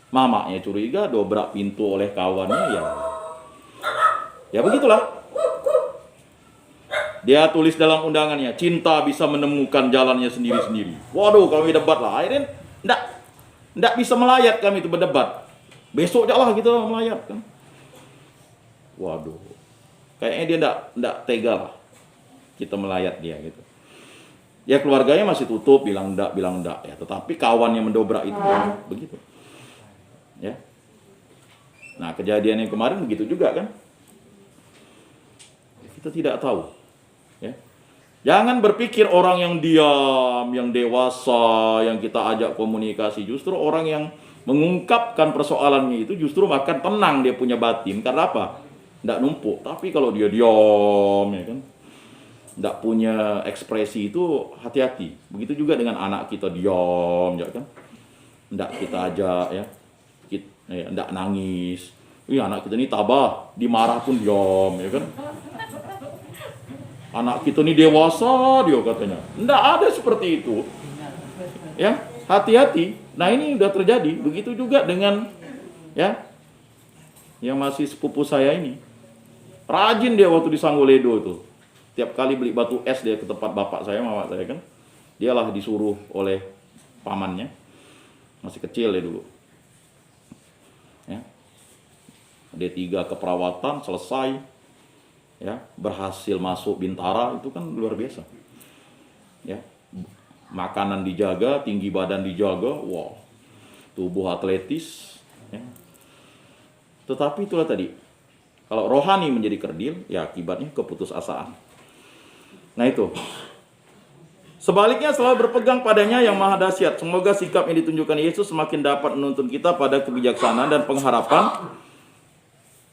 Mamanya curiga, dobrak pintu oleh kawannya ya begitulah. Dia tulis dalam undangannya, cinta bisa menemukan jalannya sendiri-sendiri. Waduh, kami debat lah. Akhirnya enggak bisa melayat kami itu berdebat. Besok aja lah kita melayat kan. Waduh. Kayaknya dia enggak tega lah kita melayat dia gitu. Ya keluarganya masih tutup, bilang enggak ya. Tetapi kawan yang mendobrak itu begitu. Ya. Nah, kejadian yang kemarin begitu juga kan. Kita tidak tahu. Ya. Jangan berpikir orang yang diam, yang dewasa, yang kita ajak komunikasi, justru orang yang mengungkapkan persoalannya itu justru akan tenang dia punya batin. Karena apa? Enggak numpuk. Tapi kalau dia diam, ya kan, nggak punya ekspresi itu hati-hati. Begitu juga dengan anak kita diam, ya kan? Nggak kita ajak ya, nggak nangis. Anak kita ini tabah, dimarah pun diam, ya kan? Anak kita ini dewasa dia katanya. Nggak ada seperti itu. Ya, hati-hati. Nah ini udah terjadi. Begitu juga dengan ya, yang masih sepupu saya ini. Rajin dia waktu di Sanggoledo tuh. Tiap kali beli batu es dia ke tempat bapak saya, mama saya kan. Dialah disuruh oleh pamannya. Masih kecil ya dulu. Ya. D3 keperawatan selesai. Ya, berhasil masuk Bintara itu kan luar biasa. Ya. Makanan dijaga, tinggi badan dijaga, wow. Tubuh atletis, ya. Tetapi itulah tadi. Kalau rohani menjadi kerdil, ya akibatnya keputusasaan. Nah itu, Sebaliknya selalu berpegang padanya yang maha dahsyat. Semoga sikap yang ditunjukkan Yesus semakin dapat menuntun kita pada kebijaksanaan dan pengharapan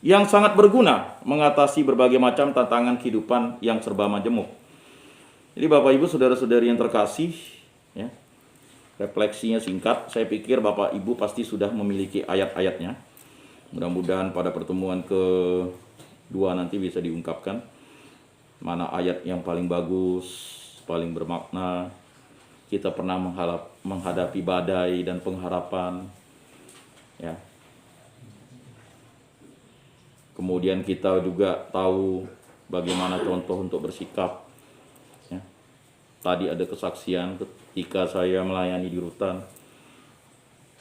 yang sangat berguna mengatasi berbagai macam tantangan kehidupan yang serba majemuk. Jadi Bapak Ibu, saudara-saudari yang terkasih, ya, refleksinya singkat. Saya pikir Bapak Ibu pasti sudah memiliki ayat-ayatnya. Mudah-mudahan pada pertemuan kedua nanti bisa diungkapkan mana ayat yang paling bagus, paling bermakna. Kita pernah menghadapi badai dan pengharapan, ya. Kemudian kita juga tahu bagaimana contoh untuk bersikap, ya. Tadi ada kesaksian ketika saya melayani di rutan.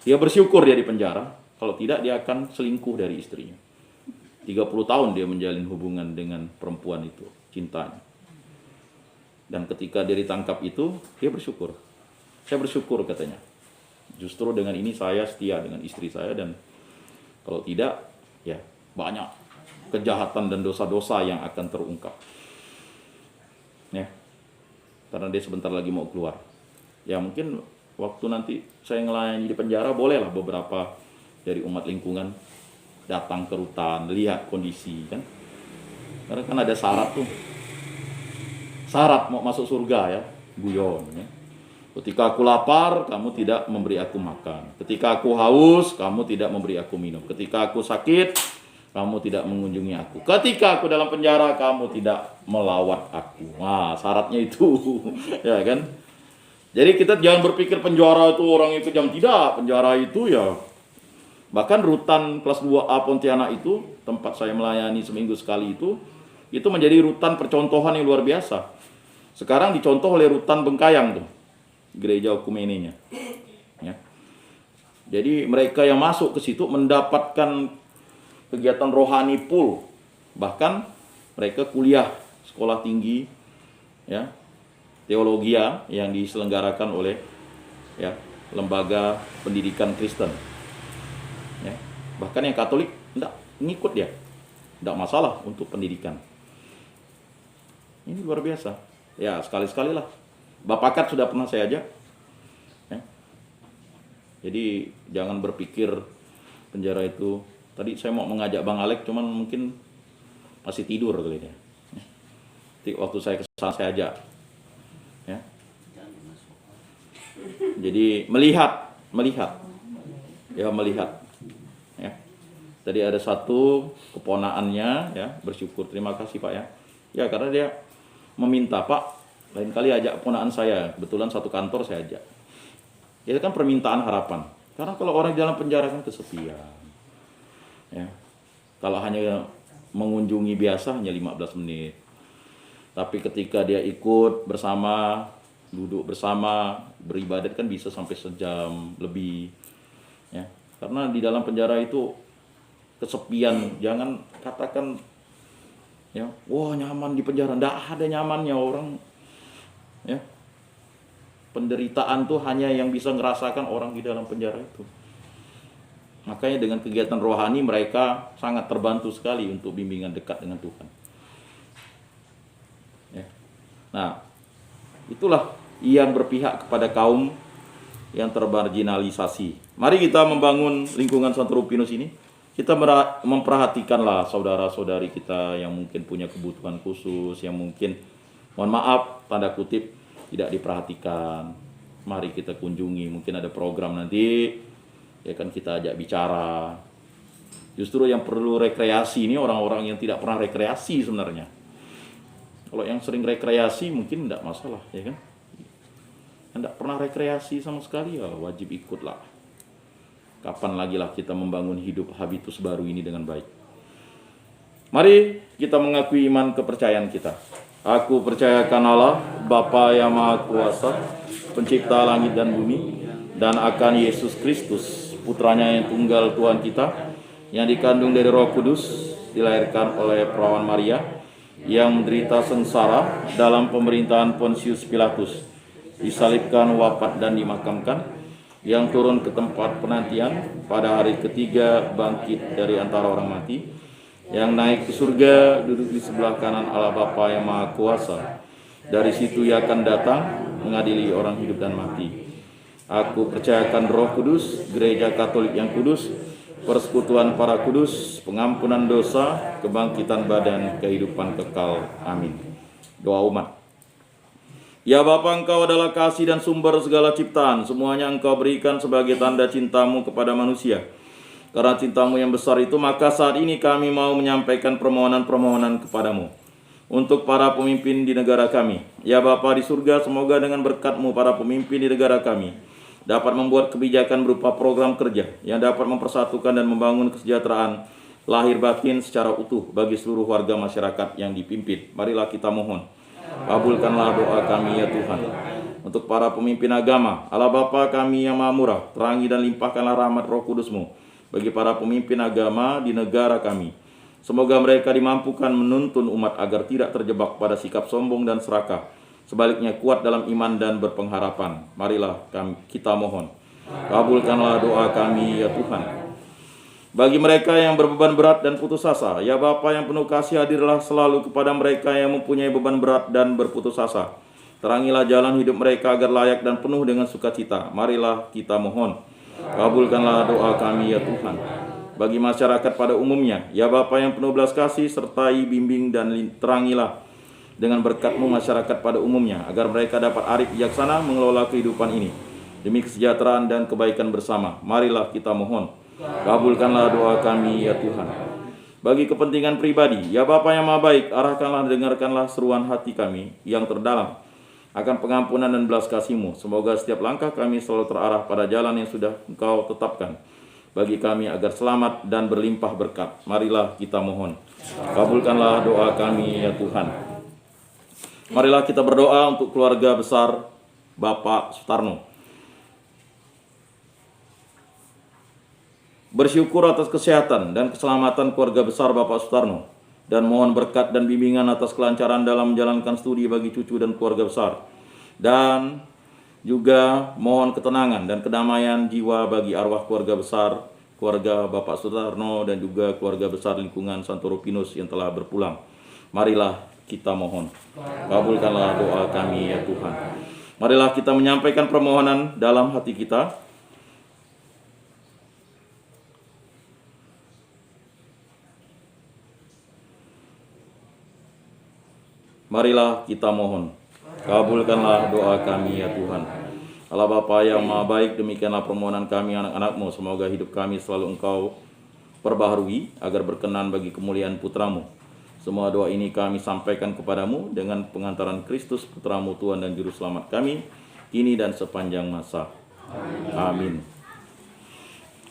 Dia bersyukur dia di penjara, kalau tidak dia akan selingkuh dari istrinya. 30 tahun dia menjalin hubungan dengan perempuan itu, cintanya. Dan ketika dia ditangkap itu, dia bersyukur. Saya bersyukur katanya. Justru dengan ini saya setia dengan istri saya, dan kalau tidak, ya banyak kejahatan dan dosa-dosa yang akan terungkap. Ya. Karena dia sebentar lagi mau keluar. Ya mungkin waktu nanti saya ngelayani di penjara, bolehlah beberapa dari umat lingkungan datang ke rutan, lihat kondisi kan. Karena kan ada syarat tuh. Syarat mau masuk surga ya, guyon ya. Ketika aku lapar, kamu tidak memberi aku makan. Ketika aku haus, kamu tidak memberi aku minum. Ketika aku sakit, kamu tidak mengunjungi aku. Ketika aku dalam penjara, kamu tidak melawat aku. Nah, syaratnya itu. Ya kan? Jadi kita jangan berpikir penjara itu orang yang kejam. Tidak, penjara itu ya. Bahkan rutan kelas 2A Pontianak itu, tempat saya melayani seminggu sekali itu menjadi rutan percontohan yang luar biasa. Sekarang dicontoh oleh rutan Bengkayang tuh, gereja Okumeninya. Ya. Jadi mereka yang masuk ke situ mendapatkan kegiatan rohani full. Bahkan mereka kuliah sekolah tinggi, ya, teologia yang diselenggarakan oleh, ya, lembaga pendidikan Kristen. Ya. Bahkan yang Katolik enggak ngikut dia, enggak masalah untuk pendidikan. Ini luar biasa. Ya sekali-sekali lah. Bapak Kat sudah pernah saya ajak. Ya. Jadi jangan berpikir penjara itu. Tadi saya mau mengajak Bang Alek, cuman mungkin masih tidur kali dia. Nanti waktu saya kesana saya ajak. Ya. Jadi melihat. Ya melihat. Ya. Tadi ada satu keponaannya, ya, bersyukur, terima kasih Pak ya. Ya karena dia meminta, Pak, lain kali ajak keponakan saya. Kebetulan satu kantor saya ajak. Itu kan permintaan harapan. Karena kalau orang di dalam penjara kan kesepian. Ya. Kalau hanya mengunjungi biasa hanya 15 menit. Tapi ketika dia ikut bersama, duduk bersama, beribadat kan bisa sampai sejam lebih. Ya. Karena di dalam penjara itu kesepian. Jangan katakan, ya, wah nyaman di penjara. Nggak ada nyamannya orang. Ya. Penderitaan tuh hanya yang bisa ngerasakan orang di dalam penjara itu. Makanya dengan kegiatan rohani mereka sangat terbantu sekali untuk bimbingan dekat dengan Tuhan. Ya. Nah, itulah yang berpihak kepada kaum yang termarginalisasi. Mari kita membangun lingkungan Santo Rupinus ini. Kita memperhatikanlah saudara-saudari kita yang mungkin punya kebutuhan khusus, yang mungkin, mohon maaf, tanda kutip, tidak diperhatikan. Mari kita kunjungi, mungkin ada program nanti, ya kan kita ajak bicara. Justru yang perlu rekreasi ini orang-orang yang tidak pernah rekreasi sebenarnya. Kalau yang sering rekreasi mungkin tidak masalah, ya kan? Yang tidak pernah rekreasi sama sekali ya wajib ikutlah. Kapan lagi lah kita membangun hidup habitus baru ini dengan baik. Mari kita mengakui iman kepercayaan kita. Aku percayakan Allah, Bapa yang Maha Kuasa, pencipta langit dan bumi, dan akan Yesus Kristus, putranya yang tunggal Tuhan kita, yang dikandung dari Roh Kudus, dilahirkan oleh perawan Maria, yang menderita sengsara dalam pemerintahan Pontius Pilatus, disalibkan, wafat dan dimakamkan, yang turun ke tempat penantian, pada hari ketiga bangkit dari antara orang mati, yang naik ke surga, duduk di sebelah kanan Allah Bapa yang Maha Kuasa. Dari situ ia akan datang mengadili orang hidup dan mati. Aku percayakan Roh Kudus, Gereja Katolik yang kudus, persekutuan para kudus, pengampunan dosa, kebangkitan badan, kehidupan kekal. Amin. Doa umat. Ya Bapa, Engkau adalah kasih dan sumber segala ciptaan. Semuanya Engkau berikan sebagai tanda cintamu kepada manusia. Karena cintamu yang besar itu, maka saat ini kami mau menyampaikan permohonan-permohonan kepadamu untuk para pemimpin di negara kami. Ya Bapa di surga, semoga dengan berkat-Mu para pemimpin di negara kami dapat membuat kebijakan berupa program kerja yang dapat mempersatukan dan membangun kesejahteraan lahir batin secara utuh bagi seluruh warga masyarakat yang dipimpin. Marilah kita mohon. Kabulkanlah doa kami ya Tuhan. Untuk para pemimpin agama, Allah Bapa kami yang Maha Murah, terangi dan limpahkanlah rahmat Roh Kudus-Mu bagi para pemimpin agama di negara kami. Semoga mereka dimampukan menuntun umat agar tidak terjebak pada sikap sombong dan serakah. Sebaliknya kuat dalam iman dan berpengharapan. Marilah kita mohon. Kabulkanlah doa kami ya Tuhan. Bagi mereka yang berbeban berat dan putus asa, ya Bapa yang penuh kasih, hadirlah selalu kepada mereka yang mempunyai beban berat dan berputus asa. Terangilah jalan hidup mereka agar layak dan penuh dengan sukacita. Marilah kita mohon. Kabulkanlah doa kami ya Tuhan. Bagi masyarakat pada umumnya, ya Bapa yang penuh belas kasih, sertai, bimbing, dan terangilah dengan berkat-Mu masyarakat pada umumnya, agar mereka dapat arif bijaksana mengelola kehidupan ini, demi kesejahteraan dan kebaikan bersama. Marilah kita mohon. Kabulkanlah doa kami ya Tuhan. Bagi kepentingan pribadi, ya Bapa yang Maha Baik, arahkanlah dan dengarkanlah seruan hati kami yang terdalam akan pengampunan dan belas kasih-Mu. Semoga setiap langkah kami selalu terarah pada jalan yang sudah Engkau tetapkan bagi kami agar selamat dan berlimpah berkat. Marilah kita mohon. Kabulkanlah doa kami ya Tuhan. Marilah kita berdoa untuk keluarga besar Bapak Sutarno. Bersyukur atas kesehatan dan keselamatan keluarga besar Bapak Sutarno, dan mohon berkat dan bimbingan atas kelancaran dalam menjalankan studi bagi cucu dan keluarga besar. Dan juga mohon ketenangan dan kedamaian jiwa bagi arwah keluarga besar, keluarga Bapak Sutarno, dan juga keluarga besar lingkungan Santoro Pinus yang telah berpulang. Marilah kita mohon. Kabulkanlah doa kami ya Tuhan. Marilah kita menyampaikan permohonan dalam hati kita. Marilah kita mohon. Kabulkanlah doa kami ya Tuhan. Allah Bapa yang Maha Baik, demikianlah permohonan kami anak-anak-Mu. Semoga hidup kami selalu Engkau perbaharui agar berkenan bagi kemuliaan Putra-Mu. Semua doa ini kami sampaikan kepadamu dengan pengantaran Kristus Putra-Mu, Tuhan dan Juru Selamat kami, kini dan sepanjang masa. Amin.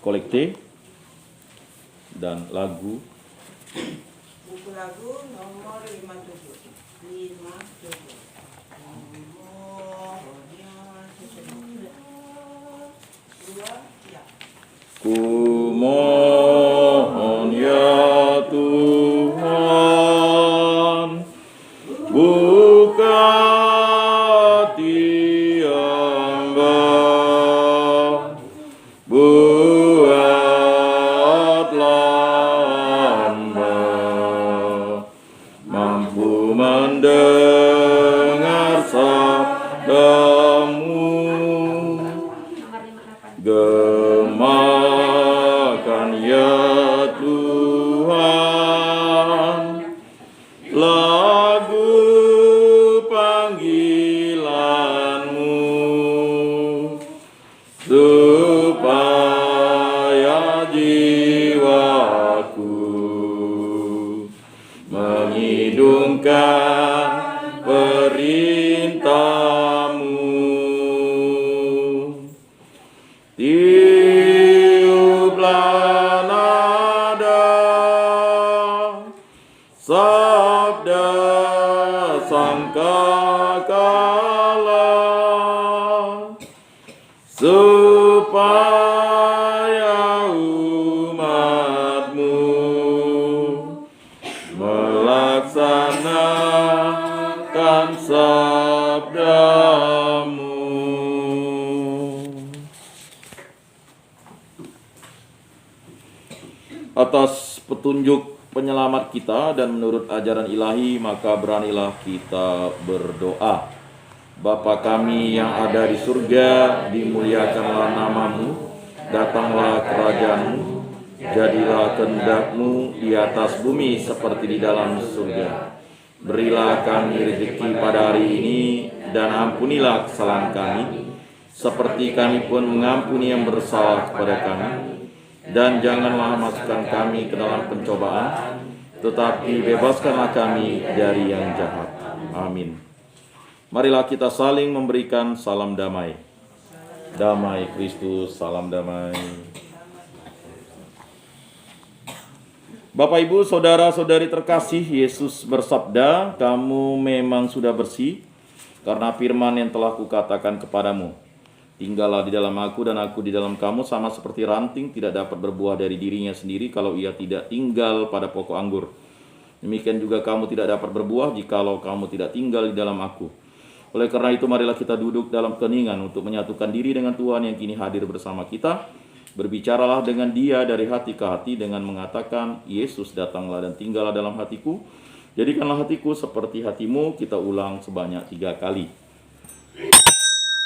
Kolekte dan lagu. Buku lagu nomor 57. Ku mohon ya Tuhan, buka hati hamba, buatlah hamba mampu mendengar sabda-Mu. Gemakan ya Tuhan lagu panggilan-Mu, supaya jiwaku mengidungkan perintah-Mu. Tiuplah nada sabda sangkakala, supaya umat-Mu melaksanakan sabda-Mu. Atas petunjuk penyelamat kita dan menurut ajaran ilahi, maka beranilah kita berdoa. Bapa kami yang ada di surga, dimuliakanlah namamu, datanglah kerajaanmu, jadilah kehendak-Mu di atas bumi seperti di dalam surga. Berilah kami rezeki pada hari ini, dan ampunilah kesalahan kami, seperti kami pun mengampuni yang bersalah kepada kami. Dan janganlah masukkan kami ke dalam pencobaan, tetapi bebaskanlah kami dari yang jahat. Amin. Marilah kita saling memberikan salam damai. Damai Kristus, salam damai. Bapak, Ibu, saudara-saudari terkasih, Yesus bersabda, "Kamu memang sudah bersih karena firman yang telah kukatakan kepadamu. Tinggallah di dalam aku dan aku di dalam kamu, sama seperti ranting tidak dapat berbuah dari dirinya sendiri kalau ia tidak tinggal pada pokok anggur. Demikian juga kamu tidak dapat berbuah jikalau kamu tidak tinggal di dalam aku. Oleh karena itu, marilah kita duduk dalam keheningan untuk menyatukan diri dengan Tuhan yang kini hadir bersama kita. Berbicaralah dengan Dia dari hati ke hati dengan mengatakan, Yesus datanglah dan tinggallah dalam hatiku. Jadikanlah hatiku seperti hatimu. Kita ulang sebanyak 3 kali.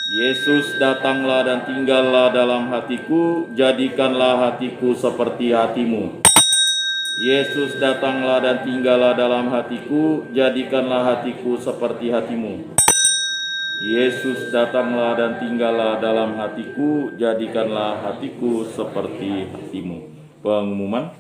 Yesus datanglah dan tinggallah dalam hatiku. Jadikanlah hatiku seperti hatimu. Yesus datanglah dan tinggallah dalam hatiku. Jadikanlah hatiku seperti hatimu. Yesus datanglah dan tinggallah dalam hatiku, jadikanlah hatiku seperti hatimu. Pengumuman.